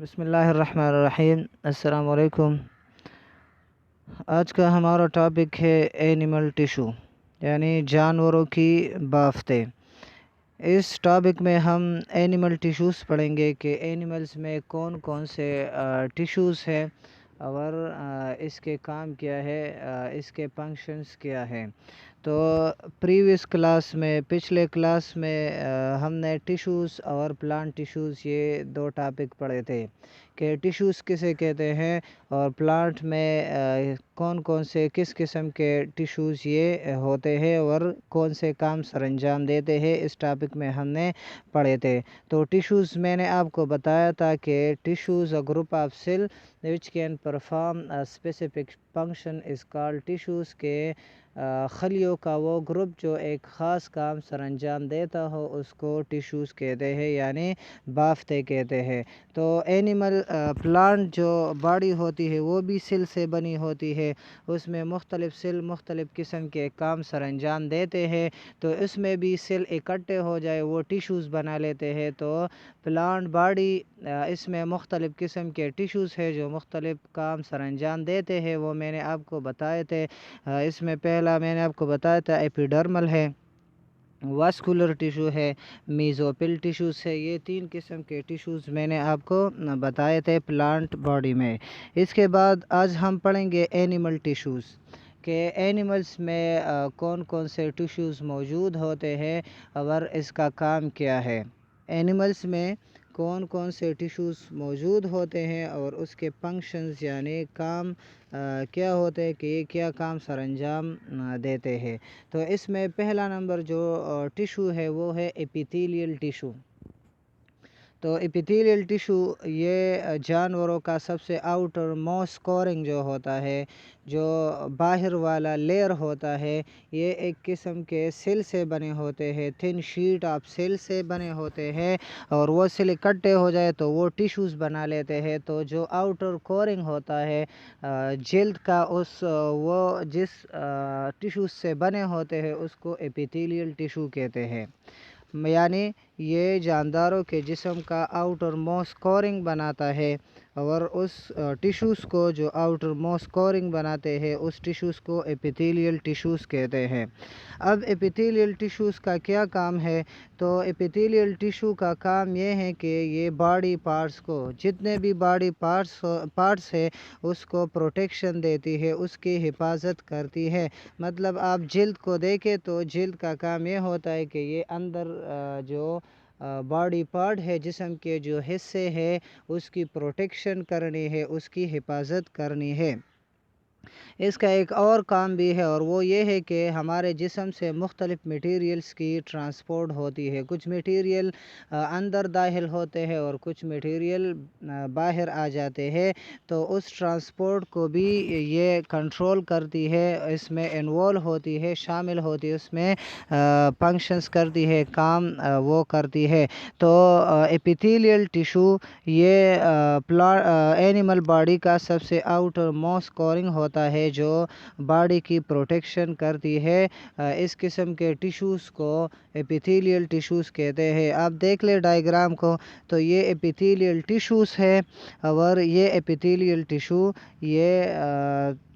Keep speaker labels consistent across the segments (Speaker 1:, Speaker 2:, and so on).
Speaker 1: بسم اللہ الرحمن الرحیم۔ السلام علیکم۔ آج کا ہمارا ٹاپک ہے اینیمل ٹیشو یعنی جانوروں کی بافتیں۔ اس ٹاپک میں ہم اینیمل ٹیشوز پڑھیں گے کہ اینیملز میں کون کون سے ٹیشوز ہیں اور اس کے کام کیا ہے، اس کے فنکشنز کیا ہیں۔ تو پریویس کلاس میں پچھلے کلاس میں ہم نے ٹیشوز اور پلانٹ ٹیشوز یہ دو ٹاپک پڑھے تھے کہ ٹیشوز کسے کہتے ہیں اور پلانٹ میں کون کون سے کس قسم کے ٹیشوز یہ ہوتے ہیں اور کون سے کام سر انجام دیتے ہیں، اس ٹاپک میں ہم نے پڑھے تھے۔ تو ٹیشوز میں نے آپ کو بتایا تھا کہ tissues a group of cell which can perform a specific function is called tissues کے خلیوں کا وہ گروپ جو ایک خاص کام سر انجام دیتا ہو اس کو ٹیشوز کہتے ہیں یعنی بافتیں کہتے ہیں۔ تو اینیمل پلانٹ جو باڈی ہوتی ہے وہ بھی سیل سے بنی ہوتی ہے، اس میں مختلف سیل مختلف قسم کے کام سر انجام دیتے ہیں، تو اس میں بھی سیل اکٹھے ہو جائے وہ ٹیشوز بنا لیتے ہیں۔ تو پلانٹ باڈی اس میں مختلف قسم کے ٹیشوز ہے جو مختلف کام سر انجام دیتے ہیں، وہ میں نے آپ کو بتائے تھے۔ اس میں پہلا میں نے آپ کو بتایا تھا ایپیڈرمل ہے، واسکولر ٹیشو ہے، میزوپل ٹیشوز ہے۔ یہ تین قسم کے ٹیشوز میں نے آپ کو بتائے تھے پلانٹ باڈی میں۔ اس کے بعد آج ہم پڑھیں گے اینیمل ٹیشوز کہ اینیملز میں کون کون سے ٹیشوز موجود ہوتے ہیں اور اس کا کام کیا ہے۔ اینیملز میں کون کون سے ٹیشوز موجود ہوتے ہیں اور اس کے فنکشنز یعنی کام کیا ہوتے ہیں کہ یہ کیا کام سر انجام دیتے ہیں۔ تو اس میں پہلا نمبر جو ٹیشو ہے وہ ہے ایپیتھیلیل ٹیشو۔ تو ایپیتھیلیل ٹیشو یہ جانوروں کا سب سے آؤٹر موسٹ کورنگ جو ہوتا ہے، جو باہر والا لیئر ہوتا ہے، یہ ایک قسم کے سیل سے بنے ہوتے ہیں، تھن شیٹ آف سیل سے بنے ہوتے ہیں، اور وہ سیل اکٹھے ہو جائے تو وہ ٹیشوز بنا لیتے ہیں۔ تو جو آؤٹر کورنگ ہوتا ہے جلد کا، وہ جس ٹیشوز سے بنے ہوتے ہیں اس کو ایپیتھیلیل ٹیشو کہتے ہیں، یعنی یہ جانداروں کے جسم کا آؤٹر موسٹ کورنگ بناتا ہے، اور اس ٹیشوز کو جو آؤٹر موسٹ کورنگ بناتے ہیں اس ٹیشوز کو ایپیتھیلیل ٹیشوز کہتے ہیں۔ اب ایپیتھیلیل ٹیشوز کا کیا کام ہے؟ تو ایپیتھیلیل ٹیشو کا کام یہ ہے کہ یہ باڈی پارٹس کو، جتنے بھی باڈی پارٹس ہے اس کو پروٹیکشن دیتی ہے، اس کی حفاظت کرتی ہے۔ مطلب آپ جلد کو دیکھیں تو جلد کا کام یہ ہوتا ہے کہ یہ اندر جو باڈی پارٹ ہے، جسم کے جو حصے ہے اس کی پروٹیکشن کرنی ہے، اس کی حفاظت کرنی ہے۔ اس کا ایک اور کام بھی ہے اور وہ یہ ہے کہ ہمارے جسم سے مختلف میٹیریلز کی ٹرانسپورٹ ہوتی ہے۔ کچھ میٹیریل اندر داخل ہوتے ہیں اور کچھ میٹیریل باہر آ جاتے ہیں، تو اس ٹرانسپورٹ کو بھی یہ کنٹرول کرتی ہے، اس میں انوالو ہوتی ہے، شامل ہوتی ہے، اس میں فنکشنز کرتی ہے، کام وہ کرتی ہے۔ تو ایپیتھیلیل ٹیشو یہ اینیمل باڈی کا سب سے آؤٹر موسٹ کورنگ ہوتا ہے جو باڈی کی پروٹیکشن کرتی ہے۔ اس قسم کے ٹیشوز کو ایپیتھیلیل ٹیشوز کہتے ہیں۔ آپ دیکھ لیں ڈائیگرام کو، تو یہ ایپیتھیلیل ٹیشوز ہے، اور یہ ایپیتھیلیل ٹیشو یہ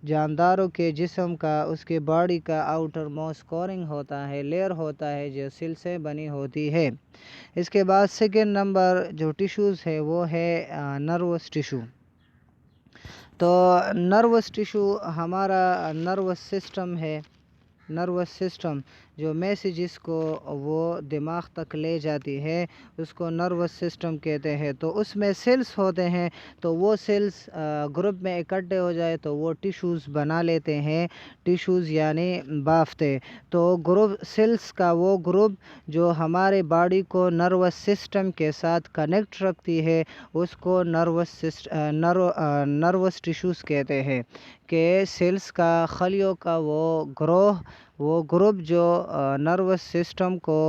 Speaker 1: جانداروں کے جسم کا، اس کے باڈی کا آؤٹر موسٹ کورنگ ہوتا ہے، لیئر ہوتا ہے جو سیل سے بنی ہوتی ہے۔ اس کے بعد سیکنڈ نمبر جو ٹیشوز ہے وہ ہے نروس ٹیشو۔ تو نروس ٹیشو ہمارا نروس سسٹم ہے، نروس سسٹم جو میسیجز کو وہ دماغ تک لے جاتی ہے اس کو نروس سسٹم کہتے ہیں۔ تو اس میں سیلز ہوتے ہیں، تو وہ سیلز گروپ میں اکٹھے ہو جائے تو وہ ٹیشوز بنا لیتے ہیں، ٹیشوز یعنی بافتیں۔ تو سیلز کا وہ گروپ جو ہمارے باڈی کو نروس سسٹم کے ساتھ کنیکٹ رکھتی ہے اس کو نروس ٹیشوز کہتے ہیں، کہ سیلز کا، خلیوں کا وہ گروپ جو نروس سسٹم کو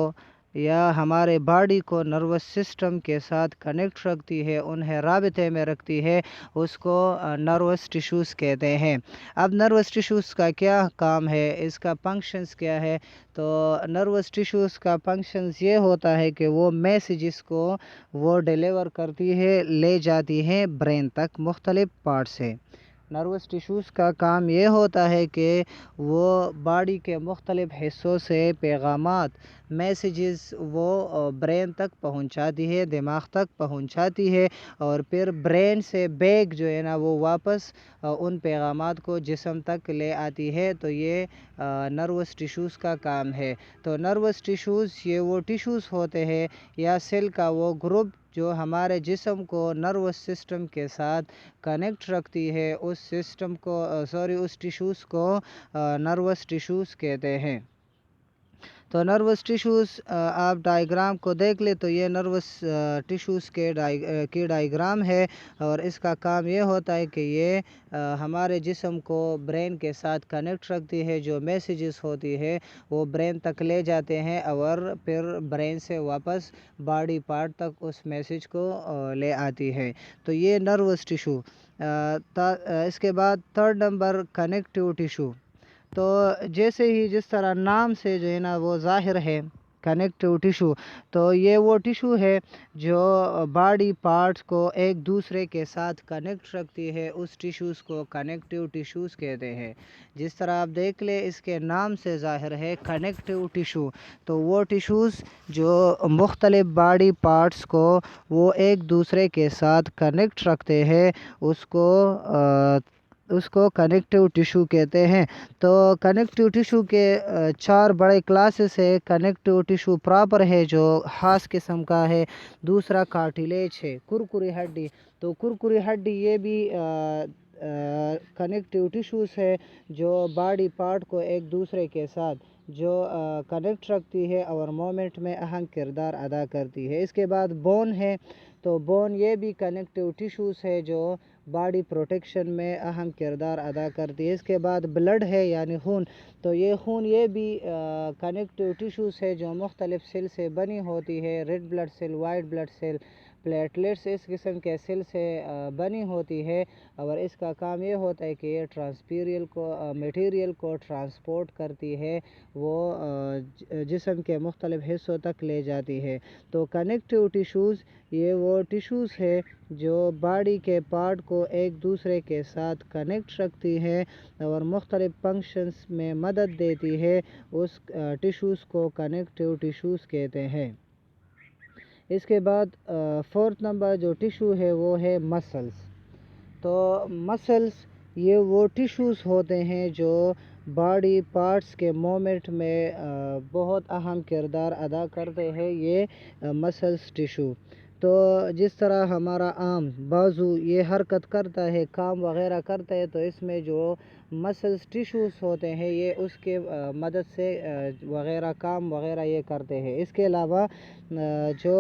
Speaker 1: یا ہمارے باڈی کو نروس سسٹم کے ساتھ کنیکٹ رکھتی ہے، انہیں رابطے میں رکھتی ہے، اس کو نروس ٹیشوز کہتے ہیں۔ اب نروس ٹیشوز کا کیا کام ہے، اس کا فنکشنز کیا ہے؟ تو نروس ٹیشوز کا فنکشنز یہ ہوتا ہے کہ وہ میسیجز کو وہ ڈیلیور کرتی ہے، لے جاتی ہیں برین تک مختلف پارٹ سے۔ نروس ٹیشوز کا کام یہ ہوتا ہے کہ وہ باڈی کے مختلف حصوں سے پیغامات، میسیجز وہ برین تک پہنچاتی ہے، دماغ تک پہنچاتی ہے، اور پھر برین سے بیگ جو ہے نا وہ واپس ان پیغامات کو جسم تک لے آتی ہے۔ تو یہ نروس ٹیشوز کا کام ہے۔ تو نروس ٹیشوز یہ وہ ٹیشوز ہوتے ہیں یا سیل کا وہ گروپ جو ہمارے جسم کو نروس سسٹم کے ساتھ کنیکٹ رکھتی ہے، اس ٹیشوز کو نروس ٹیشوز کہتے ہیں۔ تو نروس ٹیشوز آپ ڈائیگرام کو دیکھ لیں تو یہ نروس ٹیشوز کی ڈائیگرام ہے، اور اس کا کام یہ ہوتا ہے کہ یہ ہمارے جسم کو برین کے ساتھ کنیکٹ رکھتی ہے، جو میسیجز ہوتی ہے وہ برین تک لے جاتے ہیں، اور پھر برین سے واپس باڈی پارٹ تک اس میسیج کو لے آتی ہے۔ تو یہ نروس ٹیشو۔ اس کے بعد تھرڈ نمبر کنیکٹیو ٹیشو۔ تو جیسے ہی جس طرح نام سے جو ہے نا وہ ظاہر ہے کنیکٹیو ٹیشو، تو یہ وہ ٹیشو ہے جو باڈی پارٹس کو ایک دوسرے کے ساتھ کنیکٹ رکھتی ہے، اس ٹیشوز کو کنیکٹیو ٹیشوز کہتے ہیں۔ جس طرح آپ دیکھ لیں اس کے نام سے ظاہر ہے کنیکٹیو ٹیشو، تو وہ ٹیشوز جو مختلف باڈی پارٹس کو وہ ایک دوسرے کے ساتھ کنیکٹ رکھتے ہیں، اس کو کنیکٹیو ٹیشو کہتے ہیں۔ تو کنیکٹیو ٹیشو کے 4 بڑے کلاسز ہے۔ کنیکٹیو ٹیشو پراپر ہے جو خاص قسم کا ہے، دوسرا کارٹیلیج ہے، کرکری ہڈی۔ تو کرکری ہڈی یہ بھی کنیکٹیو ٹیشوز ہے جو باڈی پارٹ کو ایک دوسرے کے ساتھ جو کنیکٹ رکھتی ہے اور مومنٹ میں اہم کردار ادا کرتی ہے۔ اس کے بعد بون ہے، تو بون یہ بھی کنیکٹیو ٹیشوز ہے جو باڈی پروٹیکشن میں اہم کردار ادا کرتی ہے۔ اس کے بعد بلڈ ہے یعنی خون، تو یہ خون یہ بھی کنیکٹیو ٹیشوز ہے جو مختلف سیل سے بنی ہوتی ہے، red blood cell, white blood cell, platelets اس قسم کے سیل سے بنی ہوتی ہے، اور اس کا کام یہ ہوتا ہے کہ یہ میٹیریل کو ٹرانسپورٹ کرتی ہے، وہ جسم کے مختلف حصوں تک لے جاتی ہے۔ تو کنیکٹیو ٹیشوز یہ وہ ٹیشوز ہے جو باڈی کے پارٹ کو ایک دوسرے کے ساتھ کنیکٹ رکھتی ہے اور مختلف فنکشنز میں مدد دیتی ہے، اس ٹیشوز کو کنیکٹیو ٹیشوز کہتے ہیں۔ اس کے بعد فورتھ نمبر جو ٹیشو ہے وہ ہے مسلز۔ تو مسلز یہ وہ ٹیشوز ہوتے ہیں جو باڈی پارٹس کے مومنٹ میں بہت اہم کردار ادا کرتے ہیں، یہ مسلز ٹیشو۔ تو جس طرح ہمارا عام بازو یہ حرکت کرتا ہے، کام وغیرہ کرتا ہے، تو اس میں جو مسلز ٹیشوز ہوتے ہیں یہ اس کے مدد سے وغیرہ کام وغیرہ یہ کرتے ہیں۔ اس کے علاوہ جو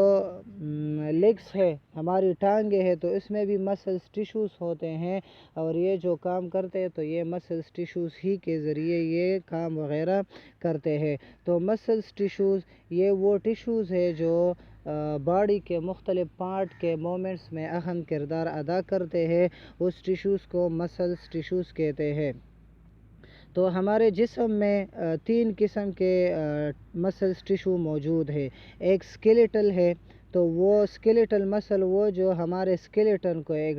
Speaker 1: لیگس ہے، ہماری ٹانگیں ہیں، تو اس میں بھی مسلز ٹیشوز ہوتے ہیں، اور یہ جو کام کرتے ہیں تو یہ مسلز ٹیشوز ہی کے ذریعے یہ کام وغیرہ کرتے ہیں۔ تو مسلز ٹیشوز یہ وہ ٹیشوز ہے جو باڈی کے مختلف پارٹ کے مومنٹس میں اہم کردار ادا کرتے ہیں، اس ٹیشوز کو مسلز ٹیشوز کہتے ہیں۔ تو ہمارے جسم میں 3 قسم کے مسلز ٹیشو موجود ہے۔ ایک اسکیلیٹل ہے، تو وہ اسکیلیٹل مسل وہ جو ہمارے اسکیلیٹن کو ایک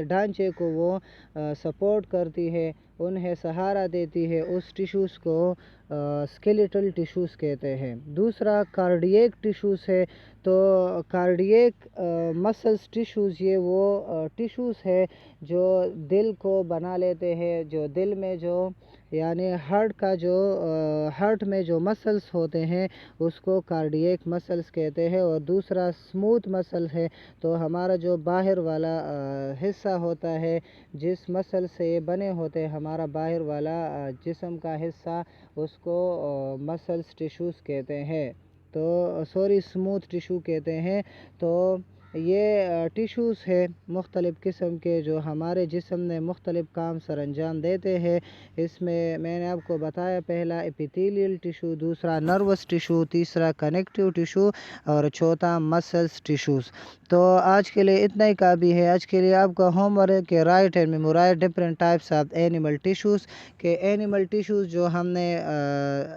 Speaker 1: ڈھانچے کو وہ سپورٹ کرتی ہے، انہیں سہارا دیتی ہے، اس ٹیشوز کو اسکیلیٹل ٹیشوز کہتے ہیں۔ دوسرا کارڈیک ٹیشوز ہے، تو کارڈیک مسلز ٹیشوز یہ وہ ٹیشوز ہے جو دل کو بنا لیتے ہیں، جو دل میں جو یعنی ہارٹ میں جو مسلز ہوتے ہیں اس کو کارڈیک مسلز کہتے ہیں۔ اور دوسرا اسموتھ مسل ہے، تو ہمارا جو باہر والا حصہ ہوتا ہے جس مسل سے یہ بنے ہوتے ہیں، ہمارا باہر والا جسم کا حصہ، اس کو مسلز ٹیشوز کہتے ہیں، تو اسموتھ ٹیشو کہتے ہیں۔ تو یہ ٹیشوز ہے مختلف قسم کے جو ہمارے جسم میں مختلف کام سر انجام دیتے ہیں۔ اس میں نے آپ کو بتایا، پہلا ایپیتھیلیل ٹیشو، دوسرا نروس ٹیشو، تیسرا کنیکٹیو ٹیشو اور چوتھا مسلس ٹیشوز۔ تو آج کے لیے اتنا ہی کافی ہے۔ آج کے لیے آپ کا ہوم ورک ہے کہ write and memorise different types of animal tissues, کہ اینیمل ٹیشوز جو ہم نے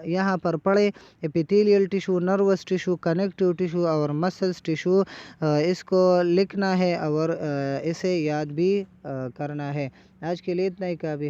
Speaker 1: یہاں پر پڑھے، epithelial tissue, nervous tissue, connective tissue اور مسلس ٹیشو، اس کو لکھنا ہے اور اسے یاد بھی کرنا ہے۔ آج کے لیے اتنا ہی کافی ہے۔